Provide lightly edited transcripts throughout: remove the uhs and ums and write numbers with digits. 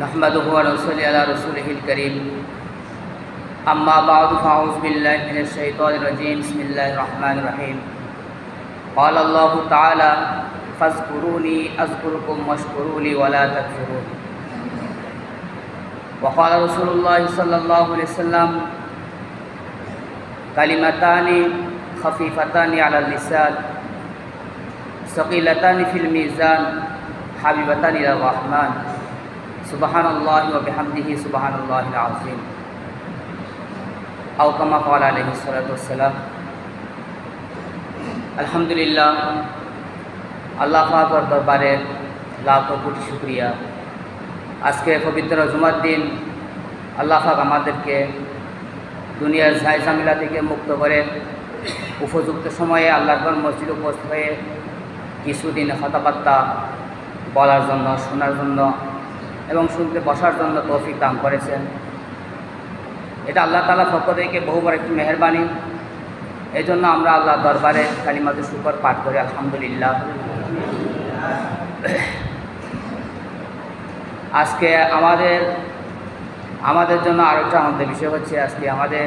नहमदुहु व नसल्ली अला रसूलिहिल करीम अम्मा बाद फ़अऊज़ु बिल्लाहि मिनश शैतानिर रजीम बिस्मिल्लाहिर रहमानिर रहीम क़ाल अल्लाहु तआला फ़ज़्कुरूनी अज़्कुरुकुम वश्कुरू ली वला तकफ़ुरून व क़ाल रसूलुल्लाहि सल्लल्लाहु अलैहि वसल्लम कलिमतानि खफ़ीफ़तानि अलल लिसान सक़ीलतानि फ़िल मीज़ान हबीबतानि इलर रहमान सुबहानल्लाहि व बिहम्दिही सुबहानल्लाहिल अज़ीम औ कमा क़ाल अलैहिस्सलातु वस्सलाम। अल्हम्दुलिल्लाह, আল্লাহ পাকের দরবারে লাখো কোটি শুকরিয়া। আজকে পবিত্র জুমার দিন আল্লাহ পাক আমাদেরকে দুনিয়ার ঝামেলা থেকে মুক্ত করে উপযুক্ত সময়ে আল্লাহর মসজিদে উপস্থিত হয়ে কিছুদিন কথাবার্তা বলার জন্য, শোনার জন্য এবং শুনতে বসার জন্য তৌফিক দান করেছেন। এটা আল্লাহ তাআলার পক্ষ থেকে বহু বড় একটি মেহেরবানি। এই জন্য আমরা আল্লাহর দরবারে কালিমাতুশ শুকর পাঠ করি আলহামদুলিল্লাহ। আজকে আমাদের জন্য আরেকটা আনন্দের বিষয় হচ্ছে, আজকে আমাদের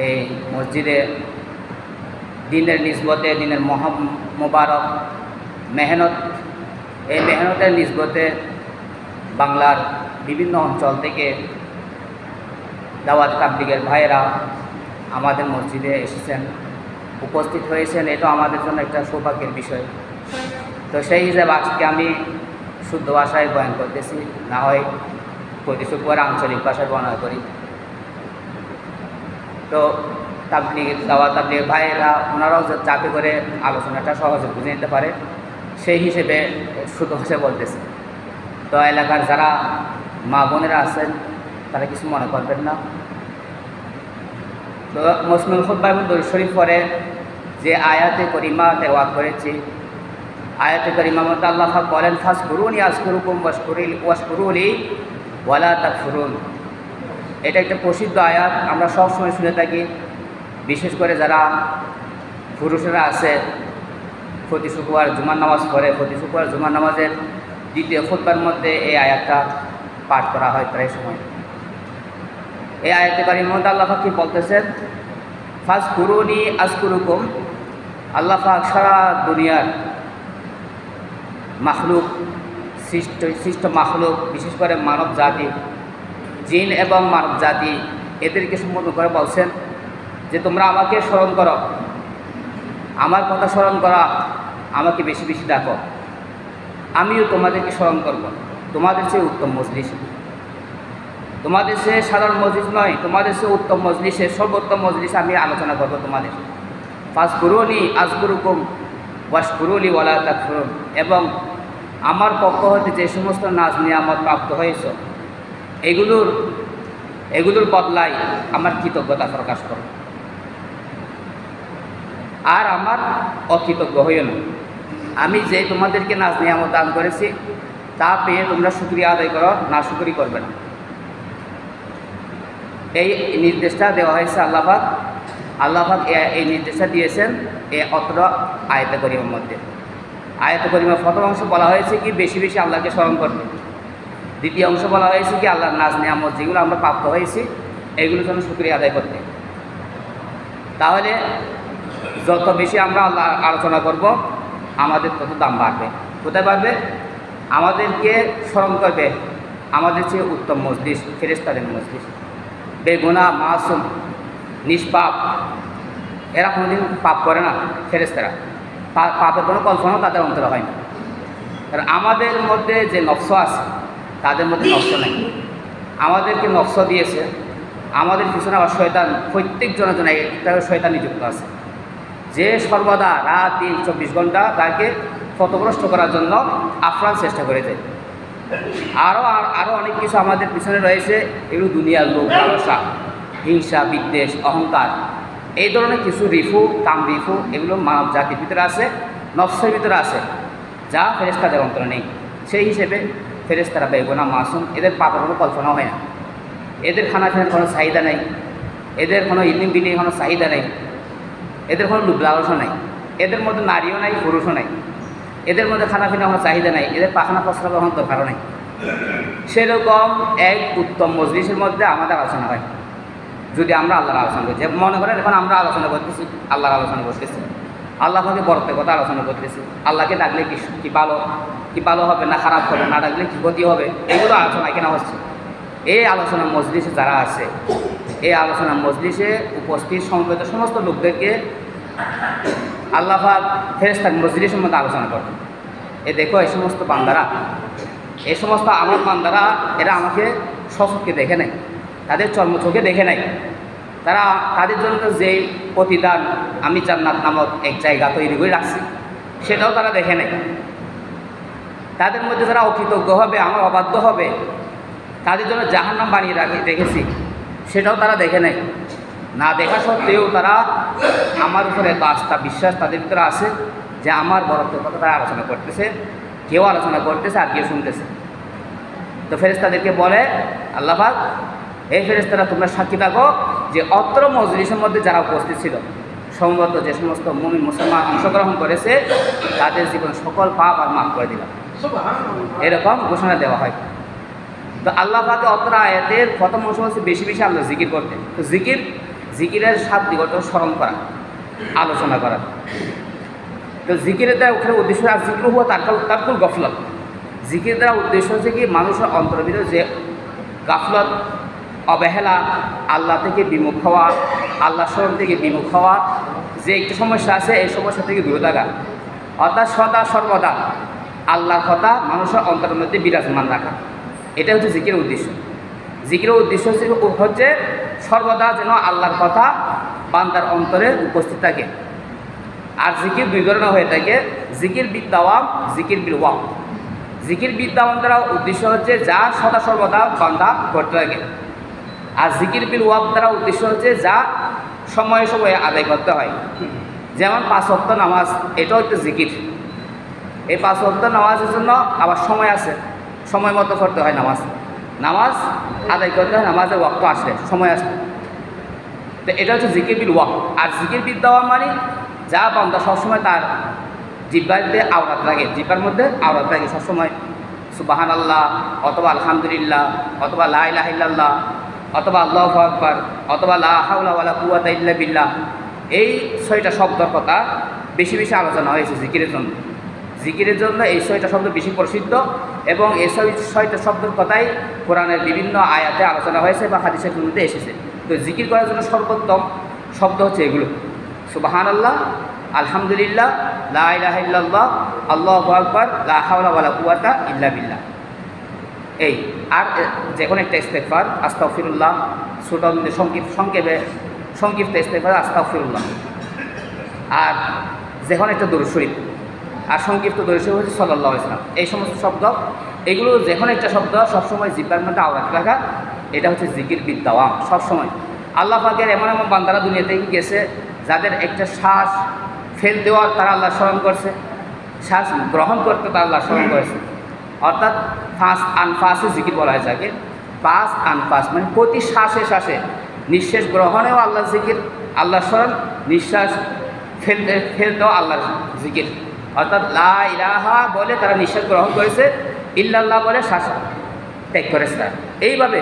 এই মসজিদে দিনের নিসবতে, দিনের মোবারক মেহনত, এই মেহনতের নিসবতে বাংলার বিভিন্ন অঞ্চল থেকে দাওয়াত তাবলীগের ভাইয়েরা আমাদের মসজিদে এসেছেন, উপস্থিত হয়েছেন। এটা আমাদের জন্য একটা সৌভাগ্যের বিষয়। তো সেই হিসাবে আজকে আমি শুদ্ধ ভাষায় বয়ান করতেছি, না হয় কিছু পরে আঞ্চলিক ভাষায় বর্ণনা করি। তো দাওয়াত তাবলীগের ভাইয়েরা ওনারাও যাতে করে আলোচনাটা সহজে বুঝে নিতে পারে সেই হিসেবে শুদ্ধ ভাষায় বলতেছি। তো এলাকার যারা মা বোনেরা আছেন তারা কিছু মনে করবেন না। তো মসনুল খুতবা এবং দরুদ শরীফ পরে যে আয়াতে করিমা তেলাওয়াত করেছি, আয়াতে করিমার মধ্যে আল্লাহ পাক বলেন ফাজকুরুনি আযকুরুকুম ওয়াশকুরু লি ওয়ালা তাকফুরুন। এটা একটা প্রসিদ্ধ আয়াত, আমরা সবসময় শুনে থাকি। বিশেষ করে যারা পুরুষেরা আছে প্রতি শুক্রবার জুমার নামাজ পড়ে, প্রতি শুক্রবার জুমার নামাজের দ্বিতীয় খুতবার মধ্যে এই আয়াতটা পাঠ করা হয় প্রায় সময়। এই আয়াতে কারিমার মধ্যে আল্লাহ পাক কি বলতেছেন, ফাজকুরুনি আযকুরুকুম। আল্লাহ পাক সারা দুনিয়ার মাখলুক, সৃষ্ট মাখলুক, বিশেষ করে মানব জাতি, জিন এবং মানব জাতি, এদেরকে সম্বোধন করে বলছেন যে তোমরা আমাকে স্মরণ করো, আমার কথা স্মরণ করা, আমাকে বেশি বেশি ডাকো, আমিও তোমাদেরকে স্মরণ করব। তোমাদের চেয়ে উত্তম মজলিস, তোমাদের চেয়ে সাধারণ মজলিস নয়, তোমাদের চেয়ে উত্তম মজলিসে, সর্বোত্তম মজলিসে আমি আলোচনা করব তোমাদের। ফাজকুরুনি আযকুরুকুম ওয়াশকুরু লি ওয়ালা তাকফুরুন। এবং আমার পক্ষ হতে যে সমস্ত নাজ নিয়ামত প্রাপ্ত হয়েছে এগুলোর বদলায় আমার কৃতজ্ঞতা প্রকাশ করো, আর আমার অকৃতজ্ঞ হইও না। আমি যে তোমাদেরকে নাজ নিয়ামত দান করেছি তা পেয়ে তোমরা শুকরিয়া আদায় করো, না শুকরি করবে না। এই নির্দেশটা দেওয়া হয়েছে আল্লাহ পাক এই নির্দেশটা দিয়েছেন এই অত্র আয়াতে করিমার মধ্যে। আয়াতে করিমার প্রথম অংশ বলা হয়েছে কি বেশি বেশি আল্লাহকে স্মরণ করবে, দ্বিতীয় অংশ বলা হয়েছে কি আল্লাহর নাজ নিয়ামত যেগুলো আমরা প্রাপ্ত হয়েছি এইগুলোর জন্য শুকরিয়া আদায় করতে। তাহলে যত বেশি আমরা আল্লাহ আলোচনা করব আমাদের তত দাম বাড়বে। কোথায় বাড়বে? আমাদেরকে স্মরণ করবে আমাদের চেয়ে উত্তম মজলিস, ফেরেশতাদের মজলিস, বেগুনাহ, মাসুম, নিষ্পাপ, এরা কোনোদিন পাপ করে না। ফেরেশতারা পাপের কোনো কল্পনাও তাদের অন্তরে হয় না। কারণ আমাদের মধ্যে যে নফস আছে তাদের মধ্যে নফস নেই। আমাদেরকে নফস দিয়েছে, আমাদের পিছনে আবার শয়তান, প্রত্যেকজনের জন্য একটা শয়তান নিযুক্ত আছে, যে সর্বদা রাত দিন 24 ঘন্টা তাকে পথভ্রষ্ট করার জন্য আপ্রাণ চেষ্টা করে যায়। আরও অনেক কিছু আমাদের পিছনে রয়েছে, এগুলো দুনিয়ার লোভ, লালসা, হিংসা, বিদ্বেষ, অহংকার, এই ধরনের কিছু রিফু, এগুলো মানব জাতির ভিতরে আছে, নফসের ভিতরে আছে, যা ফেরেশতাদের অন্তরে নেই। সেই হিসেবে ফেরেশতারা বেগুনাহ, মাসুম, এদের পাপের কোনো কল্পনা হয় না, এদের খানাপিনার কোনো চাহিদা নেই, এদের কোনো ইলম বিলির কোনো চাহিদা নেই, এদের কোনো লোভ লালসা নেই, এদের মধ্যে নারীও নাই, পুরুষও নাই, এদের মধ্যে খানাপিনা কোনো চাহিদা নাই, এদের পাখানা প্রস্রাব হওয়ার দরকারও নাই। সেরকম এক উত্তম মজলিসের মধ্যে আমাদের আলোচনা হয় যদি আমরা আল্লাহর আলোচনা করি। যে মনে করেন এখন আমরা আলোচনা করতেছি, আল্লাহর আলোচনা করতেছি, আল্লাহ পাকের বরত্বের কথা আলোচনা করতেছি, আল্লাহকে ডাকলে কি ভালো হবে না খারাপ হবে, না ডাকলে কী ক্ষতি হবে, এগুলো আলোচনা কেনা হচ্ছে। এই আলোচনা মজলিসে যারা আছে, এই আলোচনা মজলিসে উপস্থিত সমবেত সমস্ত লোকদেরকে আল্লাহ পাক ফেরেশতার মজলিসের মধ্যে আলোচনা করেন। দেখো এই সমস্ত বান্দারা, এই সমস্ত আমার বান্দারা, এরা আমাকে স্বচক্ষে দেখে নেয়, তাদের চর্মচোখে দেখে নেয়। তারা তাদের জন্য যেই প্রতিদান আমি জান্নাত নামক এক জায়গা তৈরি করে রাখছি, সেটাও তারা দেখে নেয়। তাদের মধ্যে যারা অকৃতজ্ঞ হবে, আমার অবাধ্য হবে, তাদের জন্য জাহান্নাম বানিয়ে রেখেছি, সেটাও তারা দেখে নেয়। না দেখা সত্ত্বেও তারা আমার উপরে এত আস্থা বিশ্বাস তাদের ভিতরে আছে যে আমার বরত্বের কথা তারা আলোচনা করতেছে, কেউ আলোচনা করতেছে আর কেউ শুনতেছে। তো ফেরেশতাদেরকে বলে আল্লাহ পাক, এই ফেরেশতারা তোমরা সাক্ষী থাকো যে অত্র মজলিসের মধ্যে যারা উপস্থিত ছিল, সম্ভবত যে সমস্ত মুমিন মুসলমান অংশগ্রহণ করেছে, তাদের জীবন সকল পাপ আর মাফ করে দিলাম, এরকম ঘোষণা দেওয়া হয়। তো আল্লাহ পাকে অত্র আয়াতের প্রথম অংশ হচ্ছে বেশি বেশি আল্লাহ জিকির করতে। তো জিকিরের শাব্দিগত স্মরণ করা, আলোচনা করা। তো জিকিরের দ্বারা ওখানে উদ্দেশ্য, আর জিকির হুয়া তারকুল গফলত। জিকির দ্বারা উদ্দেশ্য হচ্ছে কি মানুষের অন্তরের ভিতরে যে গাফলত, অবহেলা, আল্লাহ থেকে বিমুখ হওয়া, আল্লাহ স্মরণ থেকে বিমুখ হওয়া, যে একটি সমস্যা আছে এই সমস্যা থেকে দূরে থাকা, অর্থাৎ সদা সর্বদা আল্লাহর কথা মানুষের অন্তরের মধ্যে বিরাজমান রাখা। এটা হচ্ছে জিকিরের উদ্দেশ্য। জিকিরের উদ্দেশ্য হচ্ছে সর্বদা যেন আল্লাহর কথা বান্দার অন্তরে উপস্থিত থাকে। আর জিকির দুই ধরনের হয়ে থাকে, জিকির বিদ দাওয়াম, জিকির বিল ওয়াক্ত। জিকির বিদ দাওয়াম দ্বারা উদ্দেশ্য হচ্ছে যা সদা সর্বদা বান্দা করতে থাকে, আর জিকির বিল ওয়াক্ত দ্বারা উদ্দেশ্য হচ্ছে যা সময়ে সময়ে আদায় করতে হয়। যেমন 5 ওয়াক্ত নামাজ, এটাও একটা জিকির। এই 5 ওয়াক্ত নামাজের জন্য আবার সময় আছে, সময় মতো করতে হয় নামাজ আদায় করতে হয়, নামাজের ওয়াক্ত আসলে সময় আসলে। তো এটা হচ্ছে জিকির বিল ওয়াক্ত। আর জিকির বিদ দাওয়াম মানে যা বান্দা সবসময় তার জিহ্বাতে আওরাত লাগে, জিহ্বার মধ্যে আওরাত লাগে সবসময়, সুবহানাল্লাহ অথবা আলহামদুলিল্লাহ অথবা লা ইলাহা ইল্লাল্লাহ অথবা আল্লাহু আকবার অথবা লা হাওলা ওয়ালা কুওয়াতা ইল্লা বিল্লাহ। এই 6টা শব্দের কথা বেশি বেশি আলোচনা হয়েছে জিকিরের জন্য। জিকিরের জন্য এই 6টা শব্দ বেশি প্রসিদ্ধ, এবং এই 6টা শব্দের কথাই কোরআনের বিভিন্ন আয়াতে আলোচনা হয়েছে বা হাদিসের মধ্যে এসেছে। তো জিকির করার জন্য সর্বোত্তম শব্দ হচ্ছে এগুলো, সুবহানাল্লাহ, আলহামদুলিল্লাহ, লা ইলাহা ইল্লাল্লাহ, আল্লাহু আকবার, লা হাওলা ওয়ালা কুওয়াতা ইল্লা বিল্লাহ। এই আর যে কোনো একটা ইস্তেগফার, আস্তাগফিরুল্লাহ, ছোট সংক্ষিপ্ত ইস্তেগফার আস্তাগফিরুল্লাহ, আর যে কোনো একটা দরুদ শরীফ, আর সংক্ষিপ্ত দরুদ শরীফ হচ্ছে সাল্লাল্লাহু আলাইহি ওয়াসাল্লাম। এই সমস্ত শব্দ, এগুলো যে কোনো একটা শব্দ সবসময় জিহ্বার মধ্যে আওরাত রাখা, এটা হচ্ছে জিকির বিদ দাওয়াম। সবসময় আল্লাহ পাকের এমন এমন বান্দারা দুনিয়াতে গেছে যাদের একটা শ্বাস ফেল দেওয়ার তারা আল্লাহ স্মরণ করছে, শ্বাস গ্রহণ করতে তারা আল্লাহ স্মরণ করেছে। অর্থাৎ ফাঁস আনফাসে জিকির বলা হয় যাকে, পাস আনফাস মানে প্রতি শ্বাসে নিঃশ্বাস গ্রহণেও আল্লাহ জিকির, আল্লাহ স্মরণ, নিঃশ্বাস ফেলতেও আল্লাহর জিকির। অর্থাৎ লা ইলাহা বলে তারা নিঃশ্বাস গ্রহণ করেছে, ইল্লাল্লাহ বলে শ্বাস ত্যাগ করেছে তারা। এইভাবে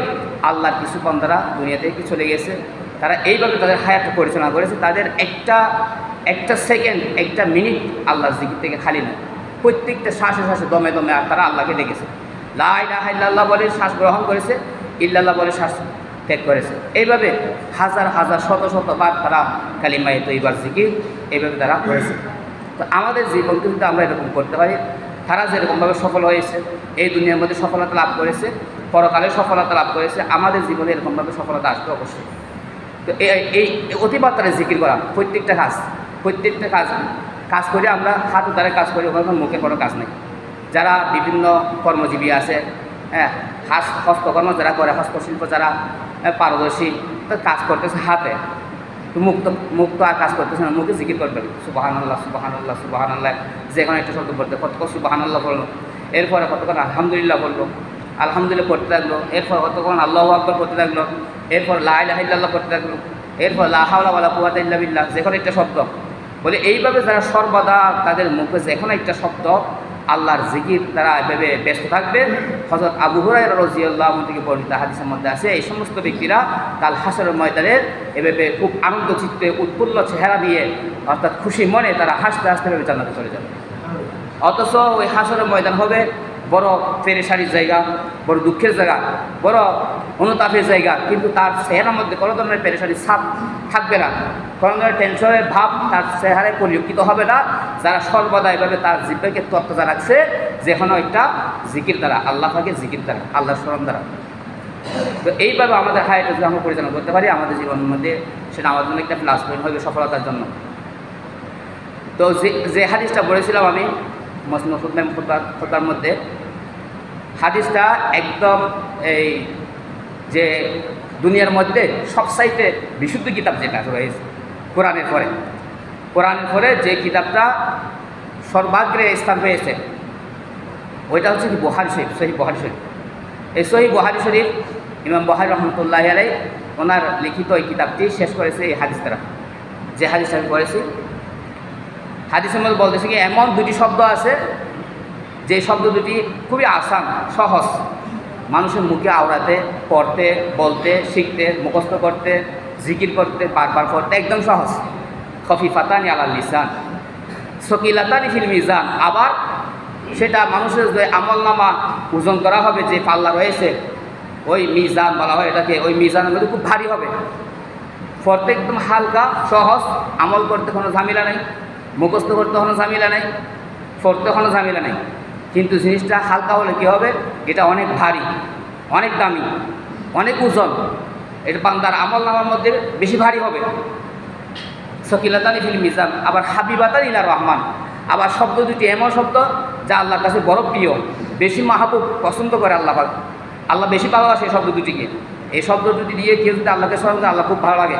আল্লাহর কিছু বান্দারা দুনিয়া থেকে চলে গেছে, তারা এইভাবে তাদের হায়াতটা পরিচালনা করেছে। তাদের একটা সেকেন্ড, একটা মিনিট আল্লাহর জিকির থেকে খালি নয়, প্রত্যেকটা শ্বাসে দমে আর তারা আল্লাহকে ডেকেছে। লা ইলাহা ইল্লাল্লাহ বলে শ্বাস গ্রহণ করেছে, ইল্লাল্লাহ বলে শ্বাস ত্যাগ করেছে। এইভাবে হাজার শত বার তারা কালিমায়ে তয়্যিবার জিকির এইভাবে তারা করেছে। তো আমাদের জীবনকে যদি আমরা এরকম করতে পারি, তারা যেরকমভাবে সফল হয়েছে, এই দুনিয়ার মধ্যে সফলতা লাভ করেছে, পরকালে সফলতা লাভ করেছে, আমাদের জীবনে এরকমভাবে সফলতা আসবে অবশ্যই। তো এই অতিমাত্রায় জিকির করা, প্রত্যেকটা কাজ করে আমরা হাত দ্বারা কাজ করি, ওখানে মুখে কোনো কাজ নেই। যারা বিভিন্ন কর্মজীবী আছে, হ্যাঁ, হস্তকর্ম যারা করে, হস্তশিল্প যারা পারদর্শী, তো কাজ করতেছে হাতে, তো মুক্ত আর কাজ করতেছে না, মুখে জিকির করবে সুবহানাল্লাহ সুবহানাল্লাহ সুবহানাল্লাহ। যে কোনো একটা শব্দ বলতে কতক্ষণ সুবহানাল্লাহ বললো, এরপরে কতক্ষণ আলহামদুলিল্লাহ বললো, আলহামদুলিল্লাহ করতে থাকলো, এরপর কতক্ষণ আল্লাহু আকবার করতে থাকলো, এরপর লা ইলাহা ইল্লাল্লাহ করতে থাকলো, এরপর লা হাওলা ওয়ালা কুওয়াতা ইল্লা বিল্লাহ। যে কোনো একটা শব্দ বলে এইভাবে যারা সর্বদা তাদের মুখে যে কোনো একটা শব্দ আল্লাহর জিকির তারা এভাবে ব্যস্ত থাকবে। হযরত আবু হুরায়রা রাদিয়াল্লাহু আনহু থেকে বর্ণিত হাদিসের মধ্যে আছে, এই সমস্ত ব্যক্তিরা কাল হাসরের ময়দানে এভাবে খুব আনন্দ চিত্তে উৎফুল্ল চেহারা দিয়ে অর্থাৎ খুশি মনে তারা হাসতে হাসতে এভাবে জান্নাতে চলে যাবে। অথচ ওই হাসরের ময়দান হবে বড় পেরেশানির জায়গা, বড় দুঃখের জায়গা, বড় অনুতাপের জায়গা, কিন্তু তার চেহারার মধ্যে কোনো ধরনের পেরেশানির ছাপ থাকবে না, কোনো ধরনের টেনশনের ভাব তার চেহারায় পরিলক্ষিত হবে না। যারা সর্বদা এভাবে তার জিব্বাকে তত্ত্বতা রাখছে যে কোনো একটা জিকির দ্বারা, আল্লাহ পাকে জিকির দ্বারা, আল্লাহর স্মরণ দ্বারা। তো এইভাবে আমাদের হায়াত যদি আমরা পরিচালনা করতে পারি আমাদের জীবনের মধ্যে, সেটা আমাদের জন্য একটা প্লাস পয়েন্ট হবে সফলতার জন্য। তো যে হাদিসটা বলেছিলাম আমি মসনুদ খুতবার মধ্যে, হাদিসটা একদম এই যে দুনিয়ার মধ্যে সবচাইতে বিশুদ্ধ কিতাব যেটা রয়েছে কোরআনের পরে যে কিতাবটা সর্বাগ্রে স্থান পেয়েছে ওইটা হচ্ছে কি বুখারী শরীফ, সহিহ বুখারী শরীফ। এই সহিহ বুখারী শরীফ ইমাম বুখারী রহমতুল্লাহি আলাইহি ওনার লিখিত এই কিতাবটি শেষ করেছে এই হাদিস দ্বারা। যে হাদিসটা আমি পড়েছি, হাদিসের মধ্যে বলতেছে কি এমন দুটি শব্দ আছে যে শব্দ দুটি খুবই আসান, সহজ, মানুষের মুখে আওড়াতে, পড়তে, বলতে, শিখতে, মুখস্থ করতে, জিকির করতে, বারবার পড়তে একদম সহজ। খফিফাতানি আলাল লিসান সকিলাতানি ফিল মিজান। আবার সেটা মানুষের যে আমলনামা ওজন করা হবে, যে পাল্লা রয়েছে ওই মিজান বলা হয় এটাকে, ওই মিজানের মধ্যে খুব ভারী হবে। পড়তে একদম হালকা সহজ, আমল করতে কোনো ঝামেলা নেই, মুখস্থ করতে কোনো ঝামেলা নেই, পড়তে কোনো ঝামেলা নেই। কিন্তু জিনিসটা হালকা হলে কী হবে, এটা অনেক ভারী, অনেক দামি, অনেক ওজন, এটা বান্দার আমল নামার মধ্যে বেশি ভারী হবে। সকিলাতানি ফিল মিজান। আবার হাবিবাতানি ইলা রহমান, আবার শব্দ দুটি এমন শব্দ যা আল্লাহর কাছে বড় প্রিয়, বেশি মাহবুব, পছন্দ করে আল্লাহ, আল্লাহ বেশি ভালোবাসে এই শব্দ দুটিকে। এই শব্দ দুটি দিয়ে কেউ যদি আল্লাহকে স্মরণ করে আল্লাহ খুব ভালো লাগে।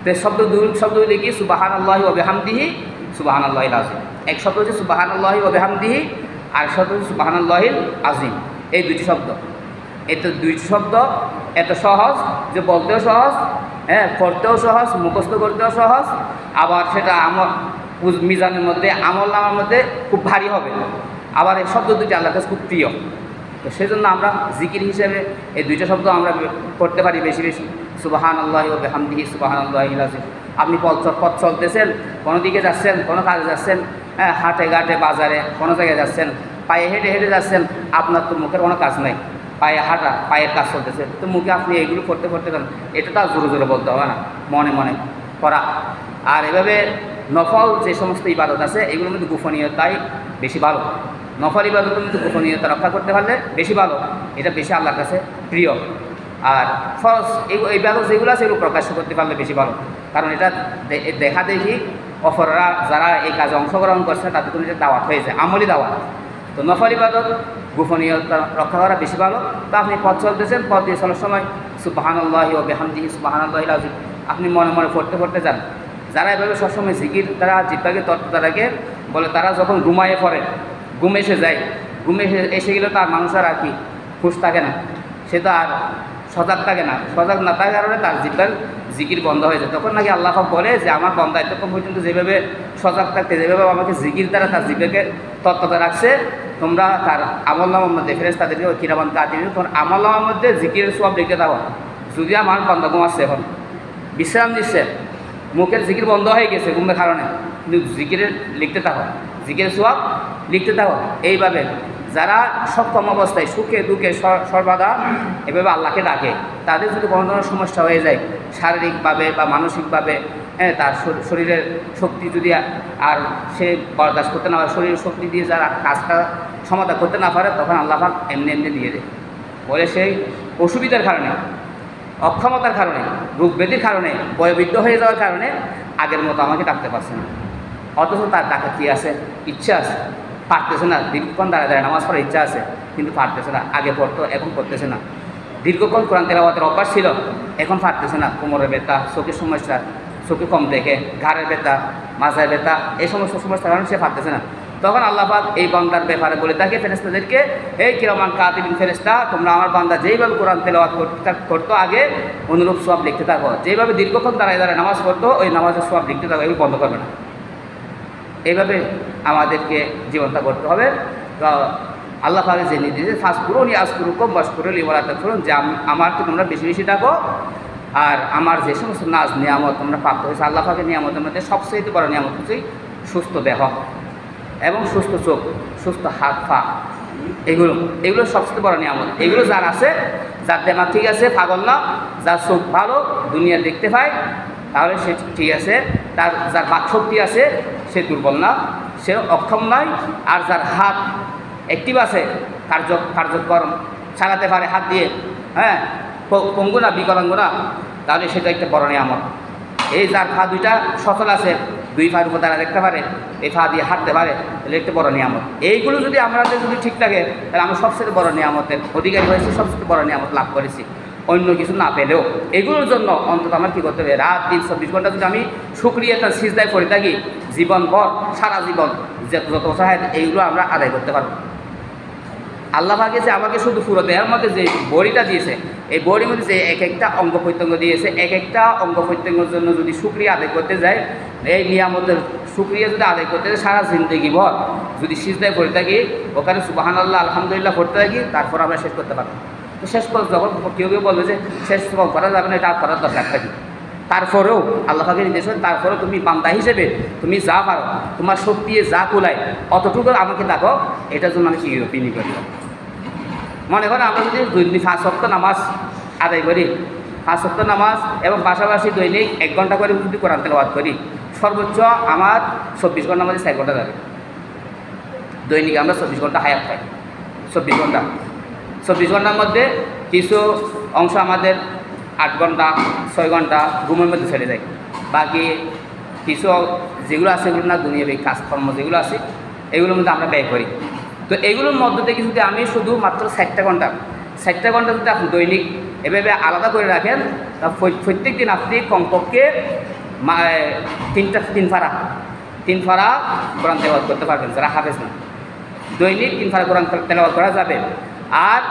তো শব্দ দুটি কি সুবহানাল্লাহি ওয়া বিহামদিহি সুবহানাল্লাহিল আযীম। এক শব্দ হচ্ছে সুবহানাল্লাহি ওয়া বিহামদিহি, আর শব্দ হচ্ছে সুবহানাল্লাহিল আযীম। এই দুটি শব্দ, এই তো দুইটি শব্দ এত সহজ যে বলতেও সহজ, পড়তেও সহজ, মুখস্থ করতেও সহজ, আবার সেটা মিজানের মধ্যে, আমল নামার মধ্যে খুব ভারী হবে। আবার এই শব্দ দুটি আল্লাহর কাছে খুব প্রিয়। তো সেজন্য আমরা জিকির হিসেবে এই দুইটা শব্দ আমরা করতে পারি বেশি বেশি, সুবহানাল্লাহি ওয়া বিহামদিহি সুবহানাল্লাহিল আযীম। আপনি পথ চলতেছেন, কোনো দিকে যাচ্ছেন, কোনো কাজে যাচ্ছেন, হাটে ঘাটে বাজারে কোনো জায়গায় যাচ্ছেন, পায়ে হেঁটে হেঁটে যাচ্ছেন, আপনার তো মুখের কোনো কাজ নাই, পায়ে হাঁটা, পায়ের কাজ চলতেছে, তো মুখে আপনি এইগুলো করতে যান, এটা তো আর জোরে জোরে বলতে হবে না, মনে মনে করা। আর এভাবে নফল যে সমস্ত ইবাদত আছে এগুলোর মধ্যে গোপনীয়তাই বেশি ভালো। নফল ইবাদতের মধ্যে গোপনীয়তা রক্ষা করতে পারলে বেশি ভালো, এটা বেশি আল্লাহর কাছে প্রিয়। আর ফরজ এই ইবাদত যেগুলো আছে এগুলো প্রকাশ করতে পারলে বেশি ভালো, কারণ এটা দেখা দেখি অপররা যারা এই কাজে অংশগ্রহণ করছে তাদের কোনো এটা দাওয়াত হয়েছে, আমলি দাওয়াত। তো নফল ইবাদত গোপনীয়তা রক্ষা করা বেশি ভালো। তো আপনি পথ চলতেছেন, পথ দিয়ে চলার সময় সুবহানাল্লাহি ওয়া বিহামদিহি সুবহানাল্লাহিল আযীম আপনি মনে মনে পড়তে যান। যারা এভাবে সবসময় জিকির তারা জিব্বাকে তত্ত্বতা রাখে, বলে তারা যখন ঘুমায়ে পড়ে, ঘুম এসে যায়, ঘুমে এসে গেলে তার মানুষের আর কি খুশ থাকে না, সে তো আর সজাগ থাকে না, সজাগ না থাকার কারণে তার জিব্বার জিকির বন্ধ হয়ে যায়। তখন নাকি আল্লাহ বলে যে আমার বান্দা এতক্ষণ পর্যন্ত যেভাবে সজাগ থাকতে, যেভাবে আমাকে জিকির দ্বারা তার জিব্বাকে তত্ত্বতা রাখছে, তোমরা তার আমলনামার মধ্যে ফেরেশতাদেরকে ওই কিরামান কাতিবিন তোমার আমলনামার মধ্যে জিকিরের সওয়াব লিখতে থাকো। যদি আমার বান্দা ঘুমাচ্ছে, এখন বিশ্রাম দিচ্ছে, মুখের জিকির বন্ধ হয়ে গেছে ঘুমের কারণে, কিন্তু জিকিরের লিখতে থাকো, জিকিরের সওয়াব লিখতে থাকো। এইভাবে যারা সক্ষম অবস্থায় সুখে দুঃখে সর্বদা এভাবে আল্লাহকে ডাকে, তাদের যদি কোনো ধরনের সমস্যা হয়ে যায় শারীরিকভাবে বা মানসিকভাবে, তার শরীরের শক্তি যদি আর সে বরদাস্ত করতে না পারে, শরীরের শক্তি দিয়ে যারা কাজটা সমাধান করতে না পারে, তখন আল্লাহ পাক এমনি এমনি দিয়ে দেয়। বলে সেই অসুবিধার কারণে, অক্ষমতার কারণে, রোগ ব্যাধির কারণে, বয়োবৃদ্ধ হয়ে যাওয়ার কারণে আগের মতো আমাকে ডাকতে পারছে না। অথচ তার ডাকার কী আছে, ইচ্ছা আছে, পারতেছে না। দীর্ঘক্ষণ দাঁড়ায় নামাজ পড়ার ইচ্ছা আছে, কিন্তু পারতেছে না। আগে পড়তো, এখন করতেছে না। দীর্ঘক্ষণ কোরআন তেলাওয়াতের অভ্যাস ছিল, এখন পারতেছে না। কোমরের ব্যথা, চোখের সমস্যা, চোখে কম দেখে, ঘাড়ের ব্যথা, মাথায় ব্যথা, এই সমস্ত সমস্যার কারণে সে পারতেছে না। তখন আল্লাহ পাক এই বান্দার ব্যাপারে বলে থাকে ফেরেশতাদেরকে, এই কিরামান কাতিবিন ফেরেশতা, তোমরা আমার বান্দা যেইভাবে কোরআন তেলাওয়াত করতো আগে অনুরূপ সওয়াব লিখতে থাকো। যেইভাবে দীর্ঘক্ষণ দাঁড়ায় নামাজ পড়তো, ওই নামাজের সওয়াব লিখতে থাকো, এগুলো বন্ধ করবে না। এইভাবে আমাদেরকে জীবনটা করতে হবে। তো আল্লাহ পাকে যে নির্দেশ ফাজকুরুনি আযকুরুকুম ওয়াশকুরুলি ওয়া লা তাকফুরুন, যে আমাকে তোমরা বেশি বেশি ডাকো, আর আমার যে সমস্ত নাজ নিয়ামত তোমরা প্রাপ্ত হয়েছে, আল্লাহ পাকের নিয়ামতের মধ্যে সবচেয়ে বড় নিয়ামত হচ্ছে সুস্থ দেহ এবং সুস্থ চোখ, সুস্থ হাত পা, এগুলো সবচেয়ে বড় নিয়ামত। এগুলো যার আছে, যার দেমাগ ঠিক আছে, পাগল না, যার চোখ ভালো, দুনিয়া দেখতে পায়, তাহলে সে ঠিক আছে। যার বাকশক্তি আছে সে দুর্বল না, সে অক্ষম নয়। আর যার হাত অ্যাক্টিভ আছে, কার্যক্রম চালাতে পারে হাত দিয়ে, হ্যাঁ, পঙ্গু না, বিকলাঙ্গ না, তাহলে সেটা একটা বড় নিয়ামত। এই যার পা দুইটা সচল আছে, দুই পায়ের উপর দ্বারা দেখতে পারে, এই পা দিয়ে হাঁটতে পারে, তাহলে একটা বড় নিয়ামত। এইগুলো যদি আমাদের যদি ঠিক থাকে, তাহলে আমরা সবচেয়ে বড় নিয়ামতের অধিকারী হয়েছি, সবচেয়ে বড় নিয়ামত লাভ করেছি, অন্য কিছু না পেলেও। এগুলোর জন্য অন্তত আমার কী করতে হবে, রাত 324 ঘন্টা যদি আমি শুকরিয়াটা সিজদায় করে থাকি, জীবনভর সারা জীবন যত বছর হয় এইগুলো আমরা আদায় করতে পারবো। আল্লাহ পাক যে আমাকে শুধু পুরো দেহের মধ্যে যে বডিটা দিয়েছে, এই বডির মধ্যে যে এক একটা অঙ্গ প্রত্যঙ্গ দিয়েছে, এক একটা অঙ্গ প্রত্যঙ্গের জন্য যদি শুকরিয়া আদায় করতে যায়, এই নিয়ামতের শুকরিয়া যদি আদায় করতে যায় সারা জিন্দগি ভর যদি সিজদায় পড়ে থাকি, ওখানে সুবহানাল্লাহ আলহামদুলিল্লাহ পড়তে থাকি, তারপর আমরা শেষ করতে পারবো। তো শেষ করে যখন কেউ বলবে যে শেষ করা যাবে না, এটা করার দরকার থাকি, তারপরেও আল্লাহ পাকের নির্দেশ, তারপরেও তুমি বান্দা হিসেবে তুমি যা পারো, তোমার শক্তি যা কুলায় অতটুকু আমাকে দেখো, এটার জন্য আমি বিনিয়োগ করি। মনে করেন আমরা যদি দৈনিক 5 ওয়াক্ত নামাজ আদায় করি, 5 ওয়াক্ত নামাজ এবং পাশাপাশি দৈনিক 1 ঘন্টা করে যদি কোরআন তেলাওয়াত করি, সর্বোচ্চ আমার 24 ঘন্টার মধ্যে 4 ঘন্টা যাবে। দৈনিক আমরা 24 ঘন্টা হায়াত পাই, 24 ঘন্টার মধ্যে কিছু অংশ আমাদের 8 ঘন্টা 6 ঘন্টা ঘুমের মধ্যে চলে যায়, বাকি কিছু যেগুলো আছে এগুলো না দুনিয়াবী কাজকর্ম যেগুলো আছে এগুলোর মধ্যে আমরা ব্যয় করি। তো এইগুলোর মধ্য থেকে যদি আমি শুধু মাত্র 60 ঘন্টা যদি আপনি দৈনিক এভাবে আলাদা করে রাখেন, তা প্রত্যেক দিন আপনি কমপক্ষে 3 ফারা কোরআন তেলাওয়াত করতে পারবেন, যারা হাফেজ না। দৈনিক 3 ফারা কোরআন তেলাওয়াত করা যাবে। আর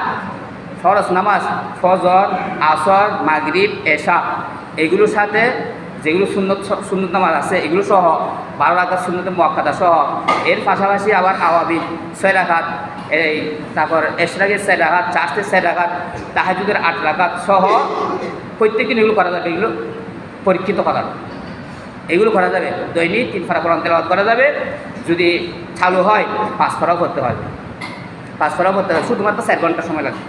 ফরজ নামাজ, ফজর, আসর, মাগরিব, এশা, এগুলোর সাথে যেগুলো সুন্নত নামাজ আছে এগুলো সহ 12 রাকাত সুন্নতে মুআক্কাদা সহ, এর পাশাপাশি আবার আওয়াবিল 6 রাকাত, এই তারপর এশরাকের 4 রাকাত, চাষের 4 রাকাত, তাহাজ্জুদের 8 রাকাত সহ প্রত্যেকদিন এগুলো করা যাবে। এগুলো পরীক্ষিত করা, এগুলো করা যাবে। দৈনিক 3 ফারা কোরআন তেলাওয়াত করা যাবে। যদি চালু হয় 5 ফারাও করতে পারবে, 5 ফারাও করতে হবে। শুধুমাত্র 4 ঘন্টা সময় লাগবে।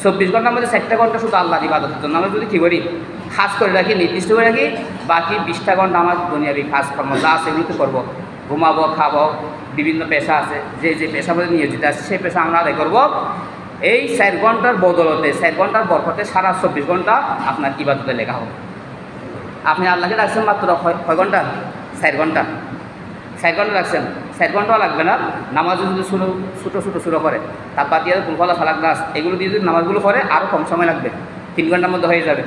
24 ঘন্টার মধ্যে 4টা ঘন্টা শুধু আল্লাহর ইবাদতের জন্য আমরা যদি কী করি, খাস করে রাখি, নির্দিষ্ট করে রাখি, বাকি 20টা ঘন্টা আমার দুনিয়াবী কাজকর্ম যা আছে এগুলোতে করবো, ঘুমাবো, খাবো, বিভিন্ন পেশা আছে, যে পেশার মধ্যে নিয়োজিত আছে সেই পেশা আমরা আদায় করবো। এই 4 ঘন্টার বদলতে, 4 ঘন্টার বরকতে সারা 24 ঘন্টা আপনার ইবাদতে লেখা হবে। আপনি আল্লাহকে রাখছেন মাত্র কয় ঘন্টা? 4 ঘন্টা। 4 ঘন্টা রাখছেন, 4 ঘন্টাও লাগবে না। নামাজও যদি ছোটো করে, তারপর দিয়ে কুলফলা ফালাক নাস এগুলো দিয়ে যদি নামাজগুলো করে আরও কম সময় লাগবে, 3 ঘন্টার মধ্যে হয়ে যাবে।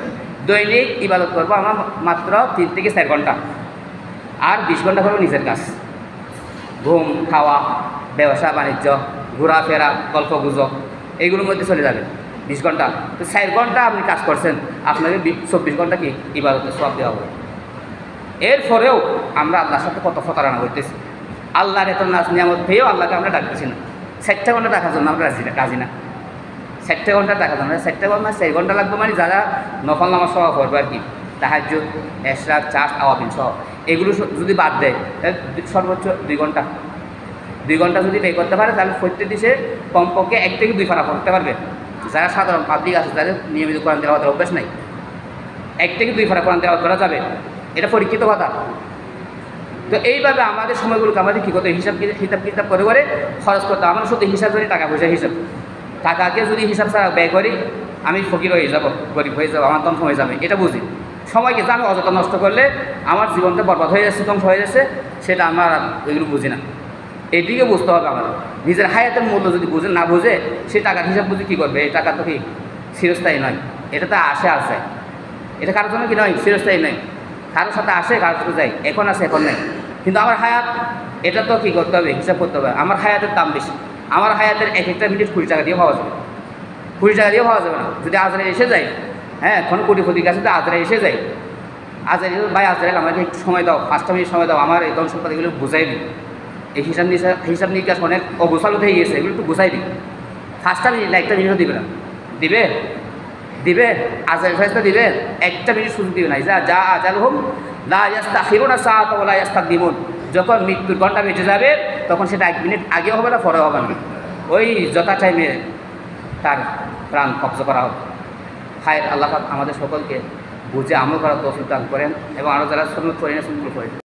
দৈনিক ইবাদত করবো আমরা মাত্র 3 থেকে 4 ঘন্টা, আর 20 ঘন্টা করবো নিজের কাজ, ঘুম, খাওয়া, ব্যবসা বাণিজ্য, ঘোরাফেরা, গল্প গুজব, এইগুলোর মধ্যে চলে যাবে 20 ঘন্টা। তো 4 ঘন্টা আপনি কাজ করছেন, আপনাকে 24 ঘন্টা কি ইবাদতের সওয়াব দেওয়া হবে। এরপরেও আমরা আল্লাহর সাথে কত প্রতারণা করতেছি, আল্লাহর এত নাজ নিয়ামত পেয়েও আল্লাহকে আমরা ডাকতেছি না। 4টা ঘন্টা ডাকার জন্য আমরা রাজি না। 4টা ঘন্টা ডাকার জন্য 4টা ঘন্টা 4 ঘন্টা লাগবে, মানে যারা নফল নামাজ সহ পড়বে আর কি, তাহাজ্জুদ, এশরাক, চাষ, আওয়াবিল সহ এগুলো যদি বাদ দেয়, সর্বোচ্চ 2 ঘন্টা 2 ঘন্টা যদি ব্যয় করতে পারে, তাহলে প্রত্যেক দিনে কমপক্ষে 1 থেকে 2 ফারা পড়তে পারবে। যারা সাধারণ পাবলিক আছে, যাদের নিয়মিত কোরআন তেলাওয়াতের অভ্যাস নাই, 1 থেকে 2 ফারা কোরআন তেলাওয়াত করা যাবে, এটা পরীক্ষিত কথা। তো এইভাবে আমাদের সময়গুলোকে আমাদের কী করতে, হিসাব কিতাব করে খরচ করতে। আমরা শুধু হিসাব করি, টাকা পয়সা হিসাব, টাকাকে যদি হিসাব ছাড়া ব্যয় করি, আমি ফকির হয়ে যাব, গরিব হয়ে যাবো, আমার ধ্বংস হয়ে যাবে, এটা বুঝি। সময়কে যে আমি অযথা নষ্ট করলে আমার জীবনটা বরবাদ হয়ে যাচ্ছে, ধ্বংস হয়ে যাচ্ছে, সেটা আমার এগুলো বুঝি না। এদিকে বুঝতে হবে আমার নিজের হায়াতের মূল্য যদি না বুঝে, সে টাকার হিসাব বুঝে কী করবে? এই টাকা তো কি চিরস্থায়ী নয়, এটা তো আসে, এটা কারোর জন্য কি নয়, চিরস্থায়ী নয়। কারোর সাথে আসে, কারোর সাথে যায়, এখন আসে এখন নেই। কিন্তু আমার হায়াত, এটা তো কী করতে হবে, হিসাব করতে হবে। আমার হায়াতের দাম বেশি, আমার হায়াতের একটা মিনিট 20 টাকা দিয়ে পাওয়া যাবে, 20 টাকা দিয়ে পাওয়া যাবে না। যদি আজরাইল এসে যায়, হ্যাঁ, কোনো কোটিপতির কাছে তো আজরাইল এসে যায়, আজরাইল ভাই, আজরাইল আমাকে একটু সময় দাও, 5টা মিনিট সময় দাও, আমার এই ধন সম্পদ এগুলো বুঝাই দিই, এই হিসাব নিকাশ অনেক অগোছালো হয়ে গিয়েছে, এগুলো একটু গুছাই দিই। ফার্স্টটা মিনিট না, একটা মিনিটও দিবে না। দিবে দিবে আজাল ফেরেশতা দিবে, একটা মিনিট সুযোগ দিবে না। যা আজাল হোক লা ইয়াস্তাখিরুনা সাআতাও ওয়া লা ইয়াস্তাকদিমুন। যখন মৃত্যুর ঘণ্টা বেঁচে যাবে তখন সেটা 1 মিনিট আগেও হবে না, পরেও হবে না, ওই যথা টাইমে তার প্রাণ কবজা করা হবে। খায়ের আল্লাহ পাক আমাদের সকলকে বুঝে আমল করার তৌফিক দান করেন এবং আরও যারা সুন্নাত করেন সুন্নাত করেন।